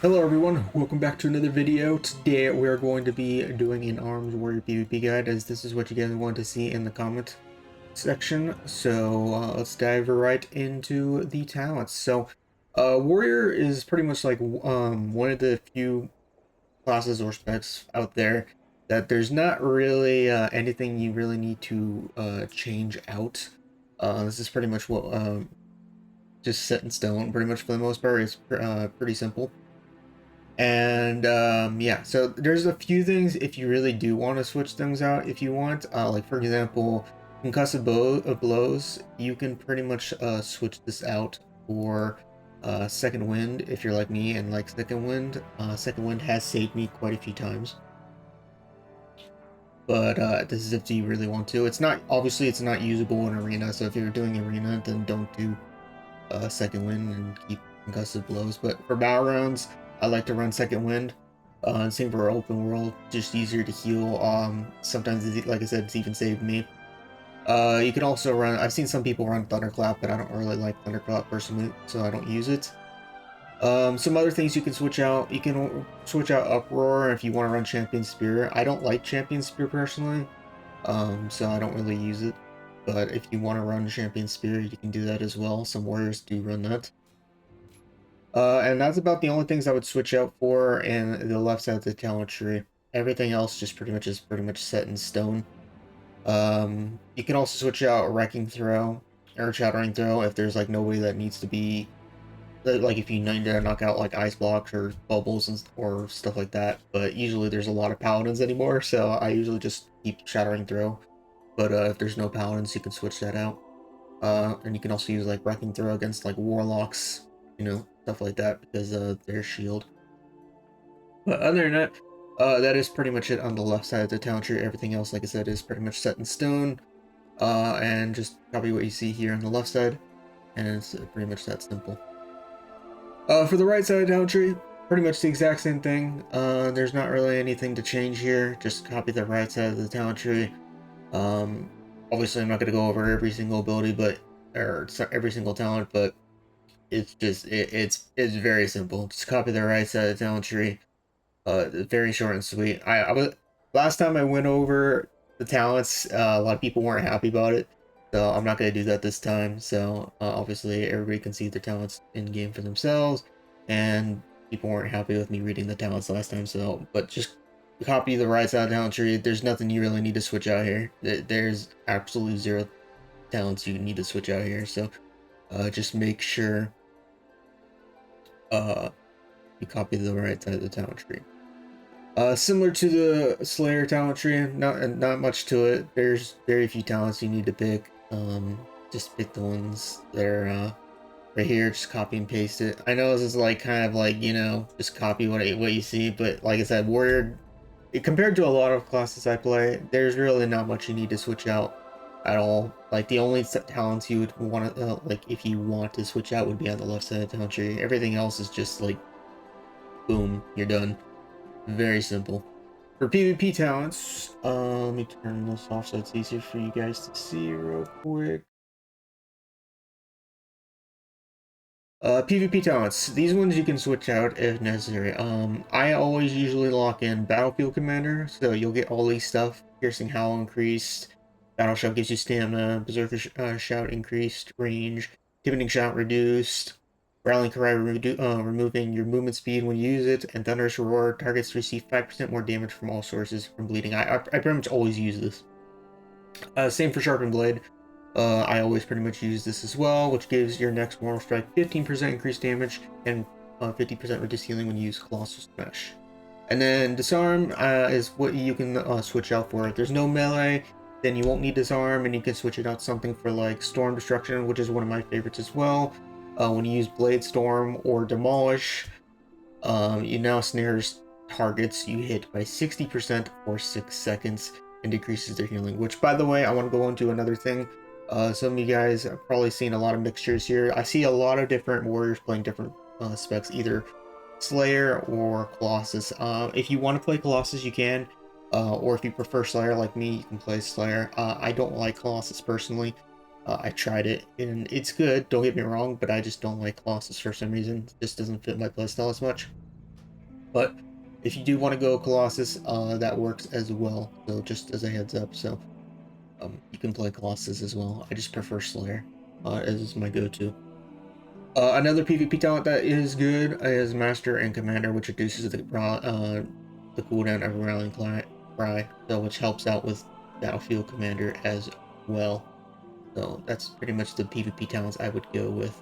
Hello everyone, welcome back to another video. Today we're going to be doing an Arms Warrior PvP guide, as this is what you guys want to see in the comment section. So let's dive right into the talents. So Warrior is pretty much like one of the few classes or specs out there that there's not really anything you really need to change out. This is pretty much what just set in stone pretty much for the most part. It's pretty simple. And yeah, so there's a few things if you really do want to switch things out. If you want, like for example, concussive blows, you can pretty much switch this out for second wind if you're like me and like second wind. Second wind has saved me quite a few times, but this is if you really want to. It's not, obviously it's not usable in arena, so if you're doing arena, then don't do second wind and keep concussive blows. But for battle rounds, I like to run second wind. Same for open world, just easier to heal. Sometimes, like I said, it's even saved me. You can also run, I've seen some people run Thunderclap, but I don't really like Thunderclap personally, so I don't use it. Some other things you can switch out, you can switch out Uproar if you want to run Champion Spear. I don't like Champion Spear personally, so I don't really use it. But if you want to run Champion Spear, you can do that as well. Some warriors do run that. And that's about the only things I would switch out for in the left side of the talent tree. Everything else just pretty much is pretty much set in stone. You can also switch out Wrecking Throw or Shattering Throw if there's like nobody that needs to be, like if you need to knock out like ice blocks or bubbles and or stuff like that. But usually there's a lot of paladins anymore, so I usually just keep Shattering Throw. But if there's no paladins, you can switch that out. And you can also use like Wrecking Throw against like warlocks, you know, stuff like that, because their shield. But other than that, that is pretty much it on the left side of the talent tree. Everything else, like I said, is pretty much set in stone. And just copy what you see here on the left side, and it's pretty much that simple. For the right side of the talent tree, pretty much the exact same thing. There's not really anything to change here. Just copy the right side of the talent tree. Obviously, I'm not going to go over every single ability, but or every single talent, but it's just it's very simple. Just copy the right side of the talent tree. Very short and sweet. I was last time I went over the talents. A lot of people weren't happy about it, so I'm not going to do that this time. So obviously, everybody can see the talents in game for themselves, and people weren't happy with me reading the talents last time. So, but just copy the right side of the talent tree. There's nothing you really need to switch out here. There's absolutely zero talents you need to switch out here. So just make sure you copy the right side of the talent tree. Similar to the Slayer talent tree, not much to it. There's very few talents you need to pick. Just pick the ones that are right here. Just copy and paste it. I know this is like kind of like, you know, just copy what you see, but like I said, Warrior, compared to a lot of classes I play, there's really not much you need to switch out at all. Like the only talents you would want to like if you want to switch out would be on the left side of the talent tree. Everything else is just like boom, you're done. Very simple. For PvP talents, let me turn this off so it's easier for you guys to see real quick. PvP talents. These ones you can switch out if necessary. I always usually lock in Battlefield Commander, so you'll get all these stuff. Piercing Howl increased. Battle Shout gives you stamina. Berserker Shout increased range. Pivoting Shout reduced. Rallying Cry removing your movement speed when you use it. And Thunderous Roar targets receive 5% more damage from all sources from bleeding. I pretty much always use this. Same for Sharpened Blade. I always pretty much use this as well, which gives your next Mortal Strike 15% increased damage and 50% reduced healing when you use Colossal Smash. And then Disarm is what you can switch out for. If there's no melee, then you won't need Disarm, and you can switch it out to something for like Storm Destruction, which is one of my favorites as well. When you use Blade Storm or Demolish, you now snares targets you hit by 60% for 6 seconds and decreases their healing, which, by the way, I want to go into another thing. Some of you guys have probably seen a lot of mixtures here. I see a lot of different warriors playing different specs, either Slayer or Colossus. If you want to play Colossus, you can. Or if you prefer Slayer like me, you can play Slayer. I don't like Colossus personally. I tried it, and it's good, don't get me wrong, but I just don't like Colossus for some reason. It just doesn't fit my playstyle as much. But if you do want to go Colossus, that works as well. So just as a heads up, so you can play Colossus as well. I just prefer Slayer as my go-to. Another PvP talent that is good is Master and Commander, which reduces the cooldown of Rallying Cry, so which helps out with Battlefield Commander as well. So that's pretty much the PvP talents I would go with.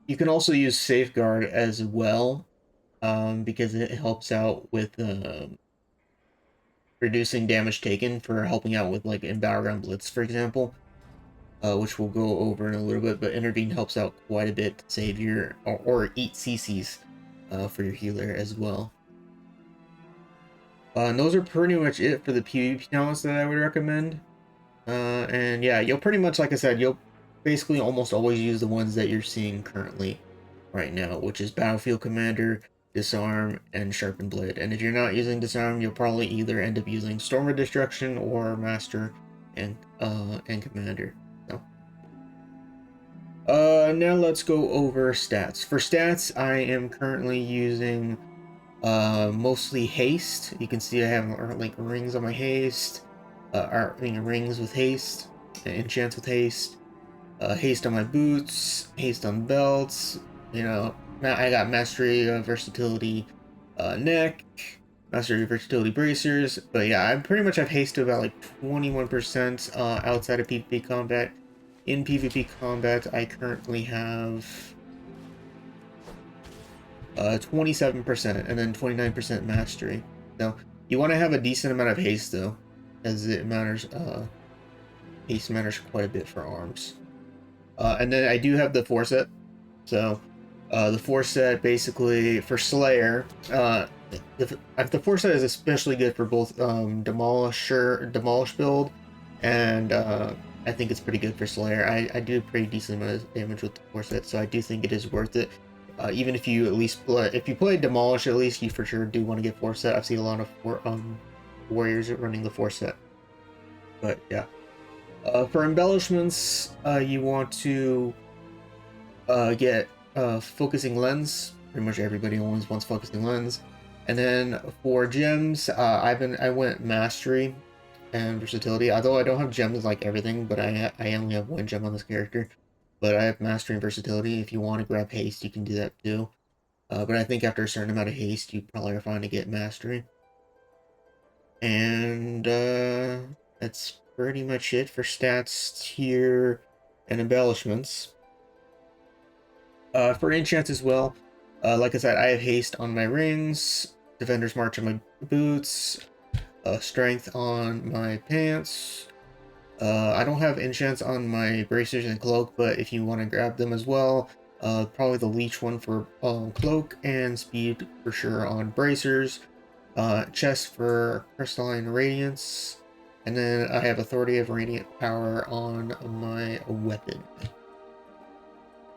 You can also use Safeguard as well, because it helps out with reducing damage taken for helping out with like in Battleground Blitz, for example. Which we'll go over in a little bit, but Intervene helps out quite a bit to save your, or eat CCs for your healer as well. And those are pretty much it for the PvP talents that I would recommend. And yeah, you'll pretty much, like I said, you'll basically almost always use the ones that you're seeing currently right now, which is Battlefield Commander, Disarm, and Sharpened Blade. And if you're not using Disarm, you'll probably either end up using Storm of Destruction or Master and Commander. Now let's go over stats. For stats, I am currently using mostly haste. You can see I have like rings on my haste, rings with haste, enchants with haste, haste on my boots, haste on belts. You know, I got mastery, versatility, neck, mastery, versatility bracers. But yeah, I pretty much have haste to about like 21% outside of PvP combat. In PvP combat, I currently have 27% and then 29% mastery. Now, you want to have a decent amount of haste though, as it matters. Haste matters quite a bit for arms. And then I do have the 4-set. So, the 4-set basically for Slayer. The 4-set is especially good for both Demolish build and I think it's pretty good for Slayer. I do a pretty decent amount of damage with the 4-set, so I do think it is worth it. Even if you at least if you play Demolish, at least you for sure do want to get 4-set. I've seen a lot of warriors running the 4-set. But yeah, for embellishments, you want to get focusing lens. Pretty much everybody always wants focusing lens. And then for gems, I went mastery and versatility. Although I don't have gems like everything, but I only have one gem on this character. But I have mastery and versatility. If you want to grab haste, you can do that too. But I think after a certain amount of haste, you probably are fine to get mastery. And that's pretty much it for stats, tier, and embellishments. For enchants as well, like I said, I have haste on my rings, defender's march on my boots, strength on my pants. I don't have enchants on my bracers and cloak, but if you want to grab them as well, probably the leech one for cloak, and speed for sure on bracers. Chest for crystalline radiance, and then I have authority of radiant power on my weapon.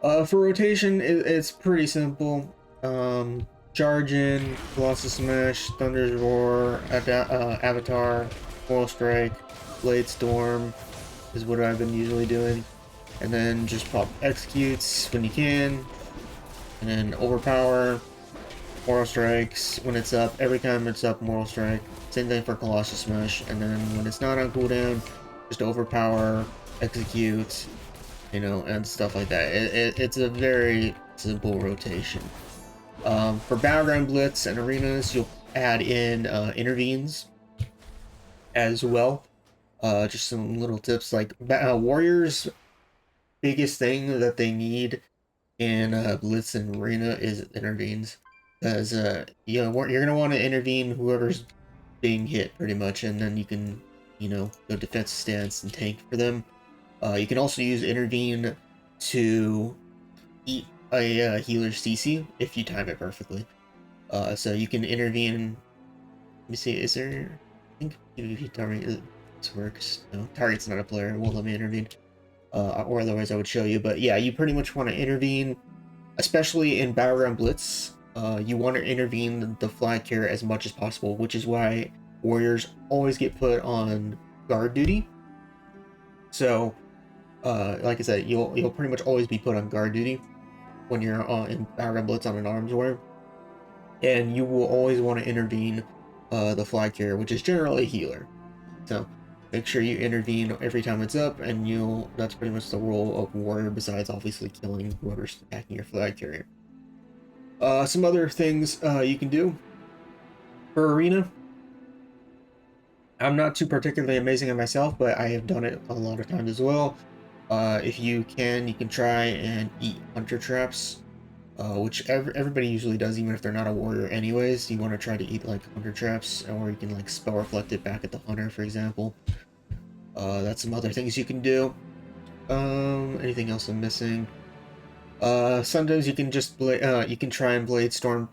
For rotation, it's pretty simple. Charge in, Colossus Smash, Thunder's Roar, Avatar, Moral Strike, Blade Storm is what I've been usually doing. And then just pop Executes when you can. And then Overpower, Moral Strikes when it's up. Every time it's up, Moral Strike. Same thing for Colossus Smash. And then when it's not on cooldown, just Overpower, Execute, you know, and stuff like that. It's a very simple rotation. For Battleground Blitz and Arenas, you'll add in Intervenes as well. Just some little tips, like Warriors' biggest thing that they need in Blitz and Arena is Intervenes. Because, you know, you're going to want to intervene whoever's being hit, pretty much, and then you can, you know, go defensive stance and tank for them. You can also use Intervene to eat a healer's CC if you time it perfectly. So you can intervene. Let me see, is there... I think PvP target works. No, target's not a player, it won't let me intervene. Or otherwise I would show you. But yeah, you pretty much want to intervene, especially in Battleground Blitz. You want to intervene the flag carrier as much as possible, which is why warriors always get put on guard duty. So, like I said, you'll pretty much always be put on guard duty. when you're in Battleground Blitz on an arms war, and you will always want to intervene the flag carrier, which is generally a healer. So make sure you intervene every time it's up, and that's pretty much the role of warrior, besides obviously killing whoever's attacking your flag carrier. Some other things you can do for arena. I'm not too particularly amazing at myself, but I have done it a lot of times as well. If you can try and eat hunter traps, which everybody usually does, even if they're not a warrior anyways. You want to try to eat like hunter traps, or you can like spell reflect it back at the hunter, for example. That's some other things you can do. Anything else I'm missing? Sometimes you can just you can try and blade storm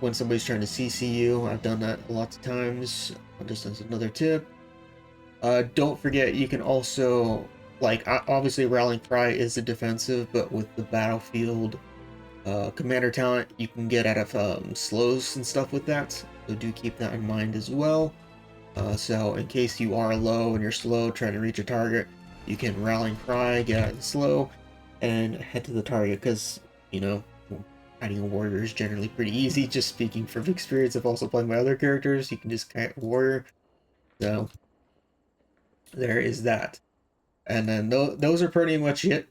when somebody's trying to CC you. I've done that lots of times, just as another tip. Don't forget, you can also, like, obviously Rallying Cry is a defensive, but with the battlefield commander talent, you can get out of slows and stuff with that, so do keep that in mind as well. So in case you are low and you're slow trying to reach a target, you can Rallying Cry, get out of the slow, and head to the target, because, you know, fighting a warrior is generally pretty easy. Just speaking from experience of also playing my other characters, you can just kite a warrior. So there is that. And then those are pretty much it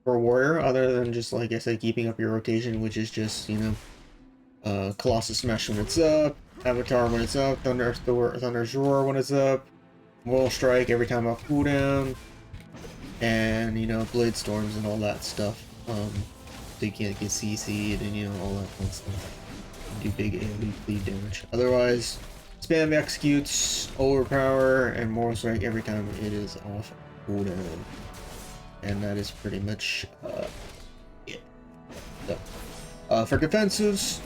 for warrior, other than just, like I said, keeping up your rotation, which is just, you know, Colossus Smash when it's up, Avatar when it's up, Thunder's Roar when it's up, Royal Strike every time off cooldown, and, you know, Blade Storms and all that stuff. So you can't get CC'd and, you know, all that fun stuff. Do big AoE bleed damage. Otherwise, spam executes, overpower, and Moral Strike every time it is off cooldown. And that is pretty much it. So, for defensives,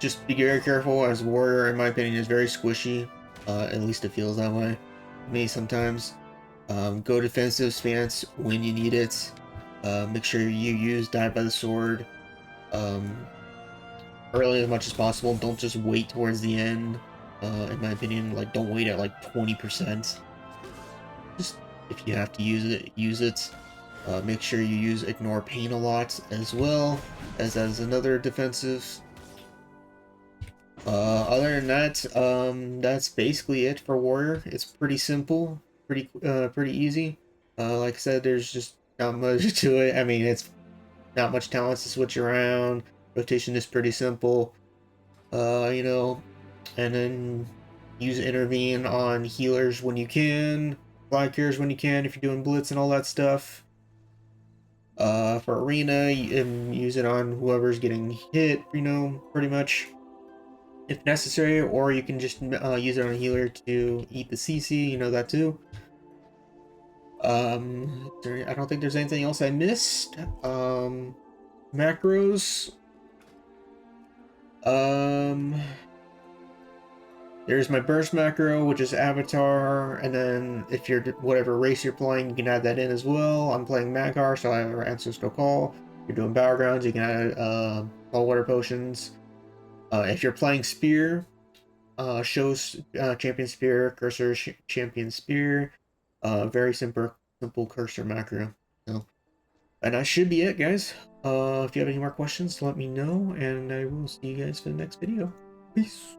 just be very careful, as warrior, in my opinion, is very squishy. At least it feels that way to me sometimes. Go defensive stance when you need it. Make sure you use Die by the Sword early as much as possible. Don't just wait towards the end. In my opinion, like, don't wait at like 20%. Just, if you have to use it, use it. Make sure you use Ignore Pain a lot as well, as another defensive. Other than that, that's basically it for warrior. It's pretty simple, pretty easy. Like I said, there's just not much to it. I mean, it's not much talents to switch around. Rotation is pretty simple. You know, and then use intervene on healers when you can, flag carriers when you can, if you're doing blitz and all that stuff. For arena, use it on whoever's getting hit, you know, pretty much, if necessary, or you can just use it on a healer to eat the CC, you know, that too. I don't think there's anything else I missed. Macros. There's my burst macro, which is Avatar, and then if you're whatever race you're playing, you can add that in as well. I'm playing Magar, so I have Ancestral Call. If you're doing Battlegrounds, you can add All Water Potions. If you're playing Spear, shows Champion Spear, Cursor Champion Spear. Very simple cursor macro. So, and that should be it, guys. If you have any more questions, let me know, and I will see you guys for the next video. Peace.